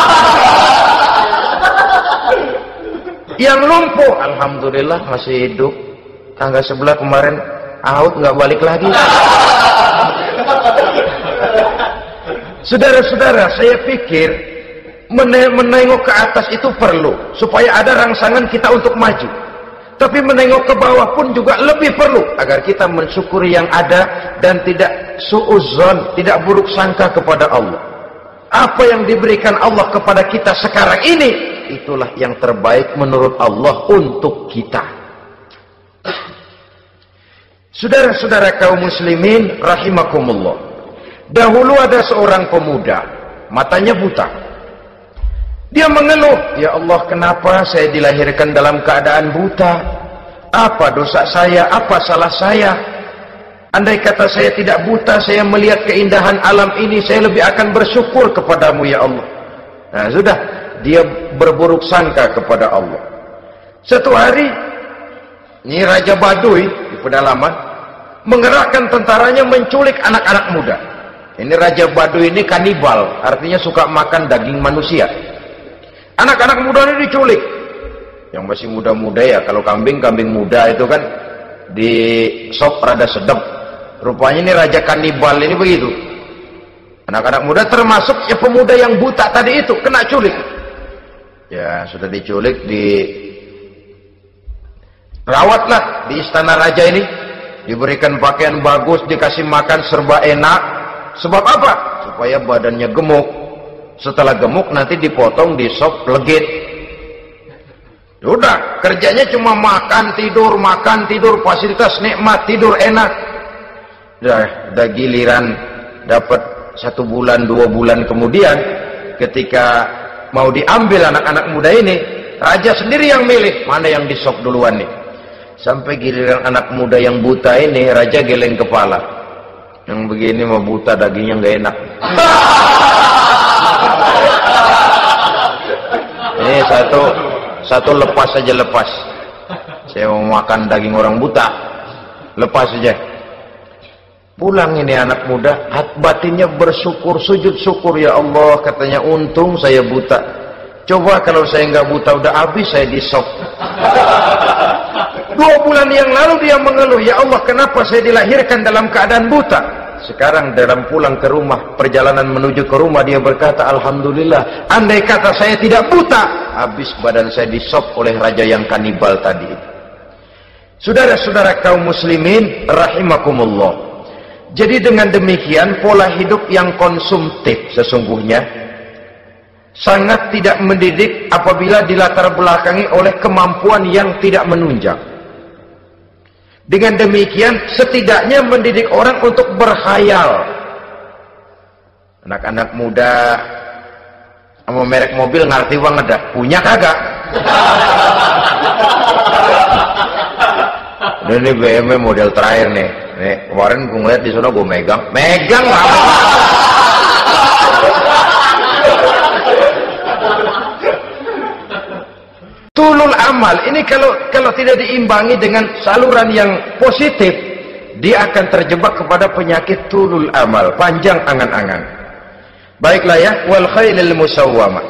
Yang lumpuh, alhamdulillah masih hidup. Tangga sebelah kemarin out, nggak balik lagi. Saudara-saudara, saya pikir menengok ke atas itu perlu supaya ada rangsangan kita untuk maju. Tapi menengok ke bawah pun juga lebih perlu agar kita mensyukuri yang ada dan tidak suudzon, tidak buruk sangka kepada Allah. Apa yang diberikan Allah kepada kita sekarang ini, itulah yang terbaik menurut Allah untuk kita. Saudara-saudara kaum muslimin rahimakumullah, Dahulu ada seorang pemuda, matanya buta. Dia mengeluh, "Ya Allah, kenapa saya dilahirkan dalam keadaan buta? Apa dosa saya? Apa salah saya? Andai kata saya tidak buta, saya melihat keindahan alam ini, saya lebih akan bersyukur kepadamu ya Allah." Nah sudah, dia berburuk sangka kepada Allah. Satu hari, ini Raja Baduy di pedalaman mengerahkan tentaranya menculik anak-anak muda. Ini Raja Baduy ini kanibal, artinya suka makan daging manusia. Anak-anak muda ini diculik. Yang masih muda-muda ya, kalau kambing muda itu kan di sop rada sedap. Rupanya ini Raja kanibal ini begitu. Anak-anak muda termasuk ya pemuda yang buta tadi itu kena culik. Ya sudah diculik, rawatlah di istana raja ini, diberikan pakaian bagus, dikasih makan serba enak. Sebab apa? Supaya badannya gemuk. Setelah gemuk nanti dipotong di sop legit. Udah, kerjanya cuma makan tidur, fasilitas nikmat, tidur enak. Udah giliran dapat 1 bulan 2 bulan kemudian, ketika mau diambil anak-anak muda ini, raja sendiri yang milih mana yang di sop duluan nih. Sampai giliran anak muda yang buta ini, raja geleng kepala. Yang begini mah buta, dagingnya nggak enak. Ini satu lepas saja, lepas. Saya mau makan daging orang buta, lepas saja. Pulang ini anak muda, batinnya bersyukur, sujud syukur, ya Allah, katanya untung saya buta. Coba kalau saya nggak buta, udah habis saya di sop. 2 bulan yang lalu dia mengeluh, "Ya Allah, kenapa saya dilahirkan dalam keadaan buta?" Sekarang dalam pulang ke rumah, perjalanan menuju ke rumah, dia berkata, "Alhamdulillah, andai kata saya tidak buta, habis badan saya disop oleh raja yang kanibal tadi." Saudara-saudara kaum muslimin rahimakumullah. Jadi dengan demikian, pola hidup yang konsumtif sesungguhnya sangat tidak mendidik apabila dilatar belakangi oleh kemampuan yang tidak menunjang. Dengan demikian setidaknya mendidik orang untuk berkhayal. Anak-anak muda sama merek mobil ngerti banget dah, punya kagak? Ini BMW model terakhir nih. Nih kemarin gue ngeliat di sana, gue megang lah. Tulul amal ini kalau tidak diimbangi dengan saluran yang positif, dia akan terjebak kepada penyakit tulul amal, panjang angan-angan. Baiklah ya, wal khailil musawwamah.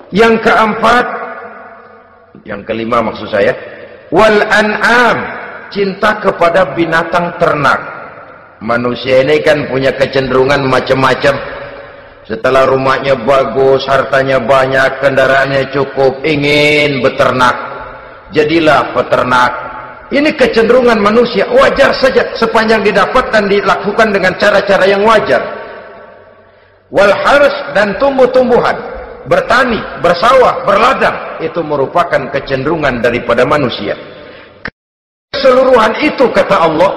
Yang keempat, yang kelima maksud saya, wal an'am, cinta kepada binatang ternak. Manusia ini kan punya kecenderungan macam-macam. Setelah rumahnya bagus, hartanya banyak, kendaraannya cukup, ingin beternak. Jadilah peternak. Ini kecenderungan manusia, wajar saja sepanjang didapat dan dilakukan dengan cara-cara yang wajar. Wal hars, dan tumbuh-tumbuhan, bertani, bersawah, berladang, itu merupakan kecenderungan daripada manusia. Keseluruhan itu kata Allah,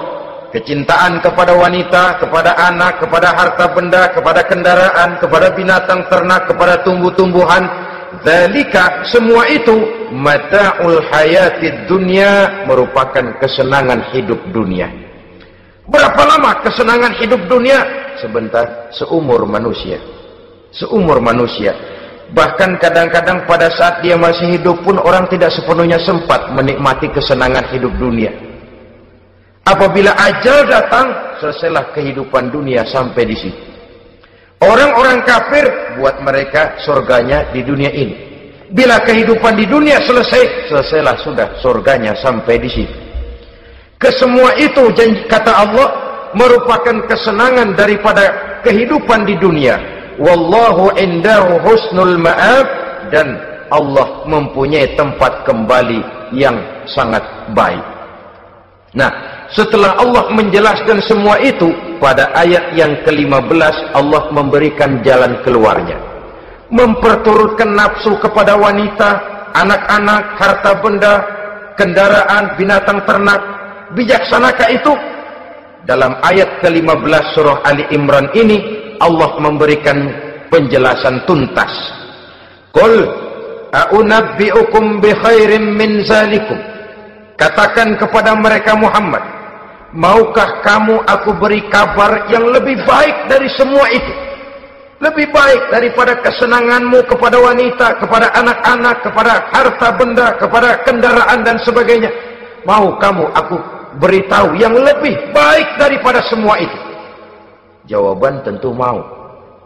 kecintaan kepada wanita, kepada anak, kepada harta benda, kepada kendaraan, kepada binatang ternak, kepada tumbuh-tumbuhan, dzalika, semua itu mata'ul hayatid dunya, merupakan kesenangan hidup dunia. Berapa lama kesenangan hidup dunia? Sebentar, seumur manusia. Seumur manusia. Bahkan kadang-kadang pada saat dia masih hidup pun orang tidak sepenuhnya sempat menikmati kesenangan hidup dunia. Apabila ajal datang, selesailah kehidupan dunia sampai di situ. Orang-orang kafir, buat mereka surganya di dunia ini. Bila kehidupan di dunia selesai, selesailah sudah surganya sampai di situ. Kesemua itu, kata Allah, merupakan kesenangan daripada kehidupan di dunia. Wallahu indahu husnul ma'ab, dan Allah mempunyai tempat kembali yang sangat baik. Nah, setelah Allah menjelaskan semua itu, pada ayat yang ke-15 Allah memberikan jalan keluarnya. Memperturutkan nafsu kepada wanita, anak-anak, harta benda, kendaraan, binatang ternak. Bijaksanakah itu? dalam ayat ke-15 surah Ali Imran ini Allah memberikan penjelasan tuntas. Qul a'unabbi'ukum bi khairim min zalikum. Katakan kepada mereka Muhammad, maukah kamu aku beri kabar yang lebih baik dari semua itu? Lebih baik daripada kesenanganmu kepada wanita, kepada anak-anak, kepada harta benda, kepada kendaraan dan sebagainya. Mau kamu aku beritahu yang lebih baik daripada semua itu? Jawaban tentu mau.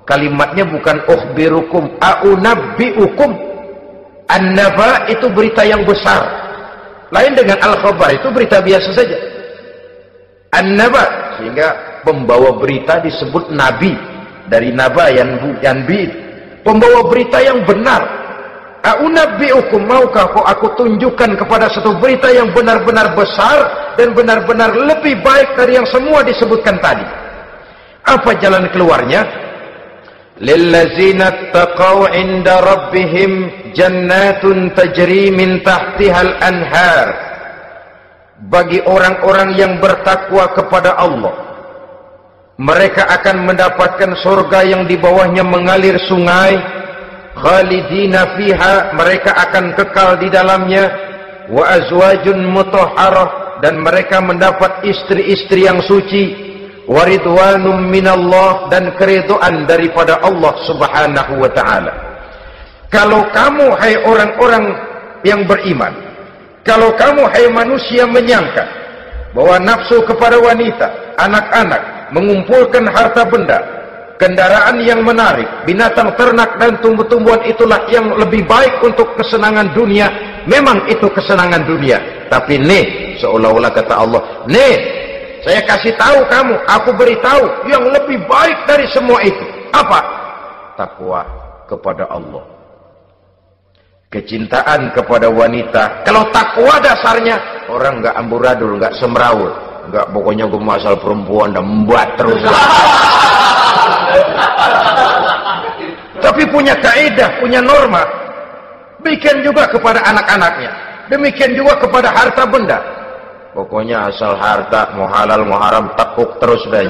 Kalimatnya bukan ukhbirukum, a'unabbi'ukum. An-naba itu berita yang besar. Lain dengan al-khabar, itu berita biasa saja. An-naba, sehingga pembawa berita disebut nabi. Dari naba yanbi, pembawa berita yang benar. A'unabbi'ukum, maukah aku tunjukkan kepada satu berita yang benar-benar besar dan benar-benar lebih baik dari yang semua disebutkan tadi. Apa jalan keluarnya? Lillazina taqaw 'inda rabbihim jannatun tajri min tahtihal anhar. Bagi orang-orang yang bertakwa kepada Allah, mereka akan mendapatkan surga yang di bawahnya mengalir sungai. Khalidina fiha, mereka akan kekal di dalamnya. Wa azwajun mutahharah, dan mereka mendapat istri-istri yang suci. Wa ridwanum minallah, dan keridhaan daripada Allah subhanahu wa ta'ala. Kalau kamu hai orang-orang yang beriman, kalau kamu hai manusia menyangka bahwa nafsu kepada wanita, anak-anak, mengumpulkan harta benda, kendaraan yang menarik, binatang ternak dan tumbuh-tumbuhan itulah yang lebih baik untuk kesenangan dunia. Memang itu kesenangan dunia, tapi nih, seolah-olah kata Allah, nih, saya kasih tahu kamu, aku beritahu yang lebih baik dari semua itu. Apa? Takwa kepada Allah, kecintaan kepada wanita. Kalau takwa dasarnya, orang nggak amburadul, nggak semrawut, nggak, pokoknya gue masal perempuan dan membuat terus. Tapi punya kaidah, punya norma. Demikian juga kepada anak-anaknya, demikian juga kepada harta benda. Pokoknya asal harta, mau halal mau haram, takuk terus deh.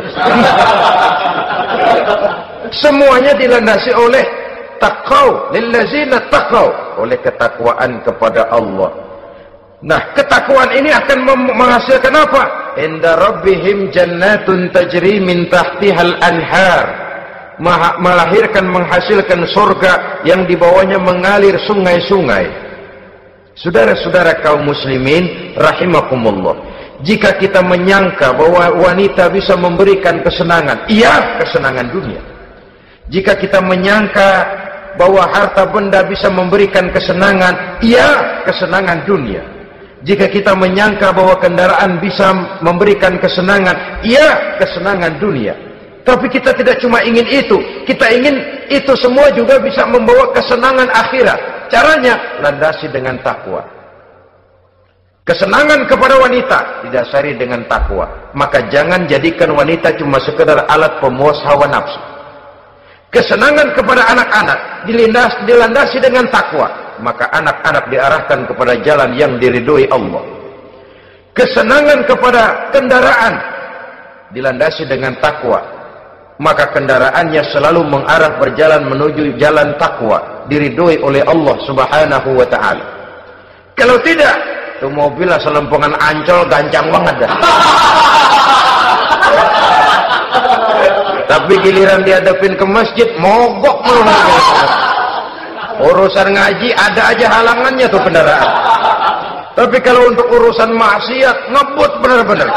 Semuanya dilandasi oleh taqaw, lillazina taqaw, oleh ketakwaan kepada Allah. Nah, ketakwaan ini akan menghasilkan apa? Inda rabbihim jannatun tajri min tahtihal anhar. Melahirkan, menghasilkan surga yang di bawahnya mengalir sungai-sungai. Saudara-saudara kaum muslimin rahimakumullah, jika kita menyangka bahwa wanita bisa memberikan kesenangan, iya, kesenangan dunia. Jika kita menyangka bahwa harta benda bisa memberikan kesenangan, iya, kesenangan dunia. Jika kita menyangka bahwa kendaraan bisa memberikan kesenangan, iya, kesenangan dunia. Tapi kita tidak cuma ingin itu, kita ingin itu semua juga bisa membawa kesenangan akhirat. Caranya landasi dengan takwa. Kesenangan kepada wanita didasari dengan takwa. Maka jangan jadikan wanita cuma sekedar alat pemuas hawa nafsu. Kesenangan kepada anak-anak dilandasi dengan takwa. Maka anak-anak diarahkan kepada jalan yang diridhoi Allah. Kesenangan kepada kendaraan dilandasi dengan takwa. Maka kendaraannya selalu mengarah berjalan menuju jalan takwa, diridhoi oleh Allah subhanahu wa ta'ala. Kalau tidak, itu mobil asal lempongan Ancol gancang banget dah. Tapi giliran dihadapin ke masjid, mogok mulu. Urusan ngaji ada aja halangannya tuh kendaraan. Tapi kalau untuk urusan maksiat, ngebut benar-benar.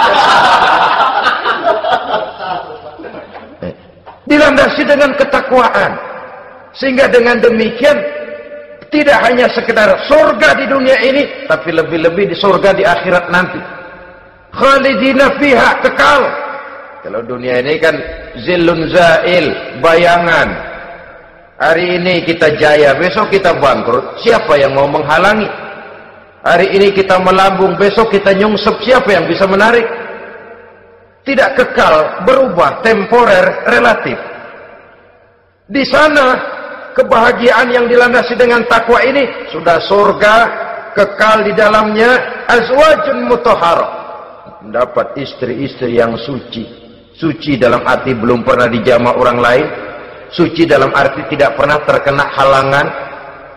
Dilandasi dengan ketakwaan, sehingga dengan demikian tidak hanya sekedar surga di dunia ini, tapi lebih-lebih di surga di akhirat nanti. Khalidina fiha, kekal. Kalau dunia ini kan zillun zail, bayangan. Hari ini kita jaya, besok kita bangkrut, siapa yang mau menghalangi? Hari ini kita melambung, besok kita nyungsep, siapa yang bisa menarik? Tidak kekal, berubah, temporer, relatif. Di sana kebahagiaan yang dilandasi dengan takwa ini sudah surga, kekal di dalamnya, azwajun mutahharah, mendapat istri-istri yang suci. Suci dalam arti belum pernah dijamah orang lain. Suci dalam arti tidak pernah terkena halangan.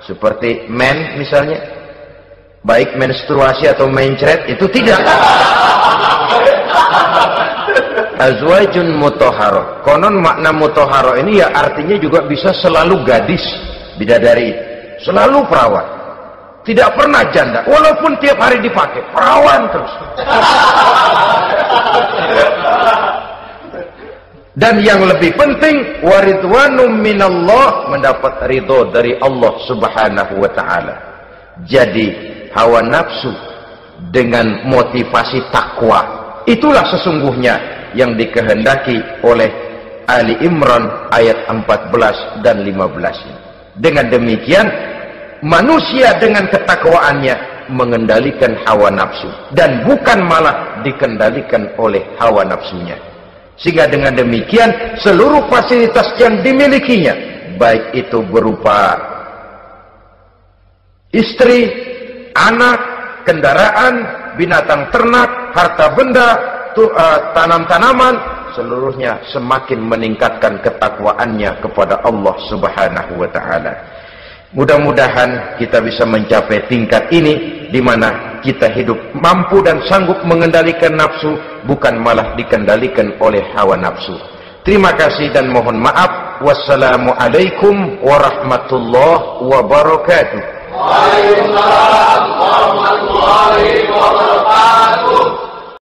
Seperti men misalnya. Baik menstruasi atau mencret, itu tidak. Azwajun mutahharah. Konon makna mutahharah ini ya artinya juga bisa selalu gadis, bidadari, selalu perawan, tidak pernah janda, walaupun tiap hari dipakai perawan terus. Dan yang lebih penting, waridwanum minallah, mendapat ridho dari Allah Subhanahu wa taala. Jadi hawa nafsu dengan motivasi takwa, itulah sesungguhnya yang dikehendaki oleh Ali Imran ayat 14 dan 15. Dengan demikian manusia dengan ketakwaannya mengendalikan hawa nafsu dan bukan malah dikendalikan oleh hawa nafsunya. Sehingga dengan demikian seluruh fasilitas yang dimilikinya, baik itu berupa istri, anak, kendaraan, binatang ternak, harta benda, tanam-tanaman, seluruhnya semakin meningkatkan ketakwaannya kepada Allah Subhanahu wa taala. Mudah-mudahan kita bisa mencapai tingkat ini, di mana kita hidup mampu dan sanggup mengendalikan nafsu, bukan malah dikendalikan oleh hawa nafsu. Terima kasih dan mohon maaf. Wassalamualaikum warahmatullahi wabarakatuh. Waalaikumsalam warahmatullahi wabarakatuh.